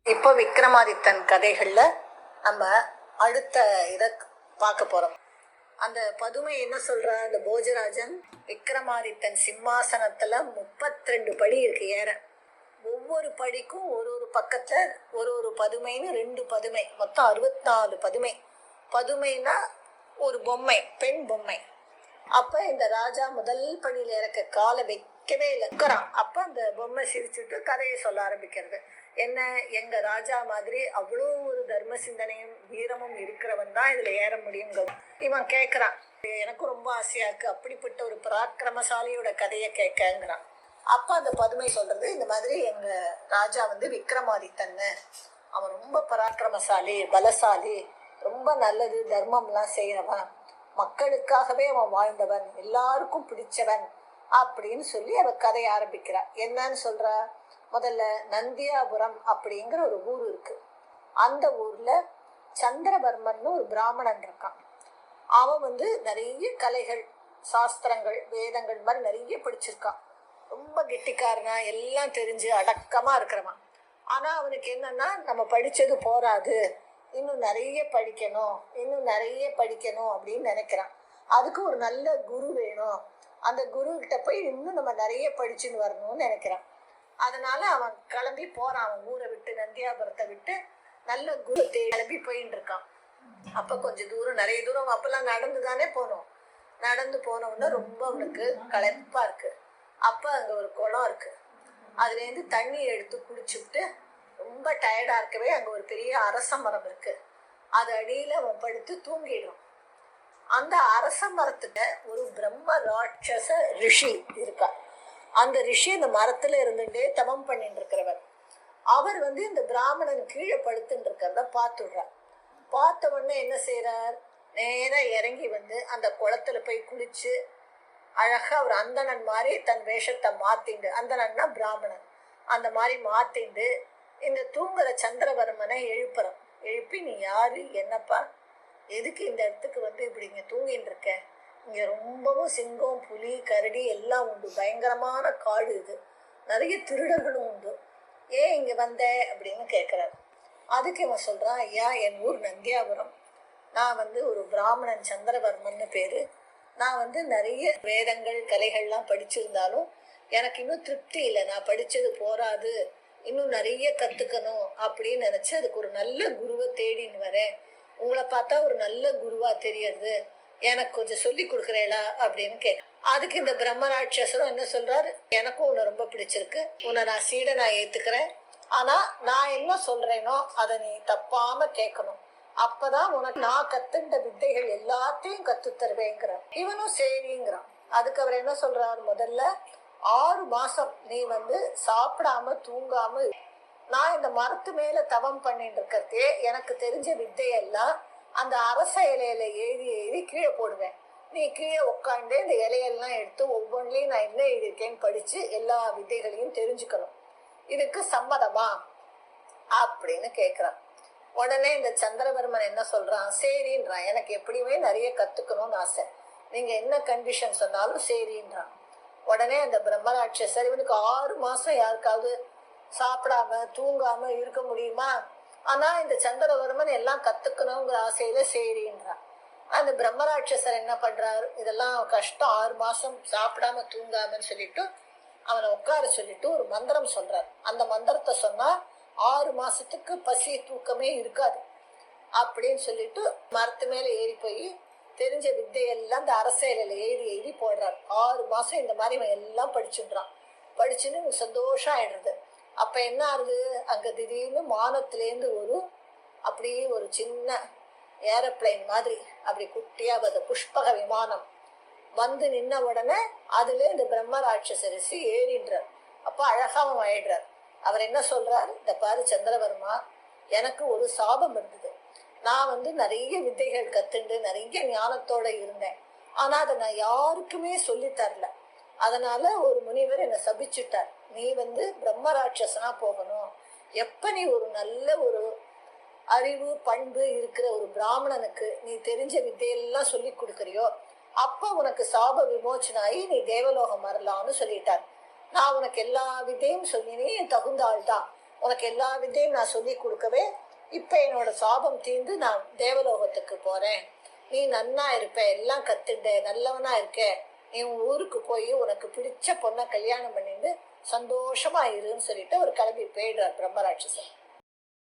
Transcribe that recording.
இப்போ விக்ரமாதித்தன் கதைகள்ல நம்ம அடுத்த இதை பார்க்க போறோம். அந்த பதுமை என்ன சொல்றா, அந்த போஜராஜன் விக்ரமாதித்தன் சிம்மாசனத்துல 32 படி இருக்கு ஏற. ஒவ்வொரு படிக்கும் ஒரு ஒரு பக்கத்துல ஒரு பதுமைன்னு 2 பதுமை, மொத்தம் 64 பதுமை. பதுமைனா ஒரு பொம்மை, பெண் பொம்மை. அப்ப இந்த ராஜா முதல் படியில இறக்க காலை வைக்கவே இல்லைக்கிறான். அப்ப அந்த பொம்மை சிரிச்சுட்டு கதையை சொல்ல ஆரம்பிக்கிறது. என்ன, எங்க ராஜா மாதிரி அவ்வளோ ஒரு தர்ம சிந்தனையும் வீரமும் இருக்கிறவன் தான் இதுல ஏற முடியுங்க. இவன் கேட்கறான், எனக்கும் ரொம்ப ஆசையா இருக்கு, அப்படிப்பட்ட ஒரு பராக்கிரமசாலியோட கதையை கேட்கங்கிறான். அப்ப அந்த பதுமை சொல்றது, இந்த மாதிரி எங்க ராஜா விக்ரமாதித்தன், அவன் ரொம்ப பராக்கிரமசாலி, பலசாலி, ரொம்ப நல்லது, தர்மம்லாம் செய்யறவன், மக்களுக்காகவே அவன் வாழ்ந்தவன், எல்லாருக்கும் பிடிச்சவன் அப்படின்னு சொல்லி அவ கதையை ஆரம்பிக்கிறான். என்னன்னு சொல்றா, முதல்ல நந்தியாபுரம் அப்படிங்கிற ஒரு ஊர் இருக்கு. அந்த ஊர்ல சந்திரவர்மன் ஒரு பிராமணன் இருக்கான். அவன் நிறைய கலைகள், சாஸ்திரங்கள், வேதங்கள் மாதிரி நிறைய படிச்சிருக்கான். ரொம்ப கெட்டிக்காரனா, எல்லாம் தெரிஞ்சு அடக்கமா இருக்கிறவன். ஆனா அவனுக்கு என்னன்னா, நம்ம படிச்சது போராது, இன்னும் நிறைய படிக்கணும், இன்னும் நிறைய படிக்கணும் அப்படின்னு நினைக்கிறான். அதுக்கு ஒரு நல்ல குரு வேணும், அந்த குரு கிட்ட போய் இன்னும் நம்ம நிறைய படிச்சுன்னு வரணும்னு நினைக்கிறான். அதனால அவன் கிளம்பி போறான், அவன் ஊரை விட்டு, நந்தியாபுரத்தை விட்டு நல்ல குரு கிளம்பி போயின்னு இருக்கான். அப்ப கொஞ்சம் தூரம், நிறைய தூரம் அப்பெல்லாம் நடந்துதானே போனோம். நடந்து போனோம்னா ரொம்ப அவனுக்கு களைப்பா இருக்கு. அப்ப அங்க ஒரு குளம் இருக்கு, அதுல இருந்து தண்ணி எடுத்து குடிச்சுட்டு ரொம்ப டயர்டா இருக்கவே அங்க ஒரு பெரிய அரச மரம் இருக்கு, அது அடியில அவன் படுத்து தூங்கிடும். அந்த அரச மரத்துல ஒரு பிரம்ம ராட்சச ரிஷி இருக்கா. அந்த ரிஷி அந்த மரத்துல இருந்துட்டே தவம் பண்ணிட்டு இருக்கிறவர். அவர் இந்த பிராமணன் கீழே படுத்துட்டு இருக்கிறத பார்த்துடுறார். பார்த்த உடனே என்ன செய்யறார், நேரா இறங்கி அந்த குளத்துல போய் குளிச்சு அழகா ஒரு அந்தணன் மாதிரி தன் வேஷத்தை மாத்திண்டு, அந்தணன்னா பிராமணன், அந்த மாதிரி மாத்திண்டு இந்த தூங்குற சந்திரவர்மனை எழுப்புறான். எழுப்பி, நீ யாரு, என்னப்பா, எதுக்கு இந்த இடத்துக்கு இப்படி இங்க தூங்கிட்டு இருக்க, இங்க ரொம்பவும் சிங்கம், புலி, கரடி எல்லாம் உண்டு, பயங்கரமான காடு, இது நிறைய திருடர்களும் உண்டு, ஏன் இங்க வந்த அப்படின்னு கேட்கிறார். அதுக்கு இவன் சொல்றான், ஐயா, என் ஊர் நந்தியாபுரம், நான் ஒரு பிராமணன், சந்திரவர்மன்னு பேரு, நான் நிறைய வேதங்கள் கலைகள்லாம் படிச்சிருந்தாலும் எனக்கு இன்னும் திருப்தி இல்லை, நான் படிச்சது போராது, இன்னும் நிறைய கத்துக்கணும் அப்படின்னு நினைச்சு அதுக்கு ஒரு நல்ல குருவை தேடின்னு வரேன். உங்களை பார்த்தா ஒரு நல்ல குருவா தெரியறது, எனக்கு கொஞ்சம் சொல்லி கொடுக்குறேளா அப்படின்னு கேட்க. அதுக்கு இந்த பிரம்மராட்சசரும் என்ன சொல்றாரு, எனக்கும் உன்னை ரொம்ப பிடிச்சிருக்கு, உன்னை நான் சீடனா ஏத்துக்கிறேன், ஆனா நான் என்ன சொல்றேனோ அதை நீ தப்பாம கேட்கணும், அப்பதான் உனக்கு நான் கத்துண்ட வித்தைகள் எல்லாத்தையும் கத்து தருவேங்கிறான். இவனும் சரிங்கிறான். அதுக்கு அவர் என்ன சொல்றாரு, முதல்ல 6 மாசம் நீ சாப்பிடாம தூங்காம, நான் இந்த மரத்து மேல தவம் பண்ணிட்டு இருக்கிறதே எனக்கு தெரிஞ்ச வித்தையெல்லாம் அந்த அரச இலையில எழுதி எழுதி கீழே போடுவேன், நீ கீழே உட்காந்து இந்த இலையெல்லாம் எடுத்து ஒவ்வொன்றையும் நான் என்ன எழுதியிருக்கேன்னு படிச்சு எல்லா வித்தைகளையும் தெரிஞ்சுக்கணும், இதுக்கு சம்மதமா அப்படின்னு கேட்கிறான். உடனே இந்த சந்திரவர்மன் என்ன சொல்றான், சரின்றான், எனக்கு எப்படியுமே நிறைய கத்துக்கணும்னு ஆசை, நீங்க என்ன கண்டிஷன் சொன்னாலும் சரின்றான். உடனே அந்த பிரம்மராட்சசர், இவனுக்கு 6 மாசம் யாருக்காவது சாப்பிடாம தூங்காம இருக்க முடியுமா, ஆனா இந்த சந்திரவர்மன் எல்லாம் கத்துக்கணுங்கிற ஆசையில சரின்றான். அந்த பிரம்மராட்சசர் என்ன பண்றாரு, இதெல்லாம் கஷ்டம், 6 மாசம் சாப்பிடாம தூங்காமன்னு சொல்லிட்டு அவனை உட்கார சொல்லிட்டு ஒரு மந்திரம் சொல்றாரு. அந்த மந்திரத்தை சொன்னா 6 மாசத்துக்கு பசி தூக்கமே இருக்காது அப்படின்னு சொல்லிட்டு மரத்து மேல ஏறி போய் தெரிஞ்ச வித்தையெல்லாம் அந்த அரசியலில் எழுதி எழுதி போடுறாரு. 6 மாசம் இந்த மாதிரி இவன் எல்லாம் படிச்சுடுறான். படிச்சுன்னு சந்தோஷம் ஆயிடுறது. அப்ப என்ன ஆகுது, அங்க திடீர்னு வானத்திலேருந்து அப்படியே ஒரு சின்ன ஏரோப்ளைன் மாதிரி அப்படி குட்டியா புஷ்பக விமானம் நின்ன உடனே அதுல இந்த பிரம்மராட்சசரிசி ஏறின்றார். அப்ப அழகாவும் ஆயிடுறார். அவர் என்ன சொல்றாரு, இந்த பாரு சந்திரவர்மா, எனக்கு ஒரு சாபம் இருந்தது, நான் நிறைய வித்தைகள் கத்துண்டு நிறைய ஞானத்தோட இருந்தேன், ஆனா அதை நான் யாருக்குமே சொல்லி தரல, அதனால ஒரு முனிவர் என்னை சபிச்சுட்டார், நீ பிரம்மராட்சசனா போகணும், எப்ப நீ ஒரு நல்ல ஒரு அறிவு பண்பு இருக்கிற ஒரு பிராமணனுக்கு நீ தெரிஞ்ச வித்தையெல்லாம் சொல்லி கொடுக்குறியோ அப்ப உனக்கு சாப விமோச்சனாயி நீ தேவலோகம் வரலாம்னு சொல்லிட்டார். நான் உனக்கு எல்லா வித்தையும் சொல்லினே தகுந்த ஆள் தான், உனக்கு எல்லா வித்தையும் நான் சொல்லி கொடுக்கவே இப்ப என்னோட சாபம் தீர்ந்து நான் தேவலோகத்துக்கு போறேன், நீ நன்னா இருப்ப, எல்லாம் கத்துண்ட, நல்லவனா இருக்க, நீ உன் ஊருக்கு போய் உனக்கு பிடிச்ச பொண்ணை கல்யாணம் பண்ணிட்டு சந்தோஷமா இருன்னு சொல்லிட்டு ஒரு கிளம்பி போயிடுறார் பிரம்மராட்சசன்.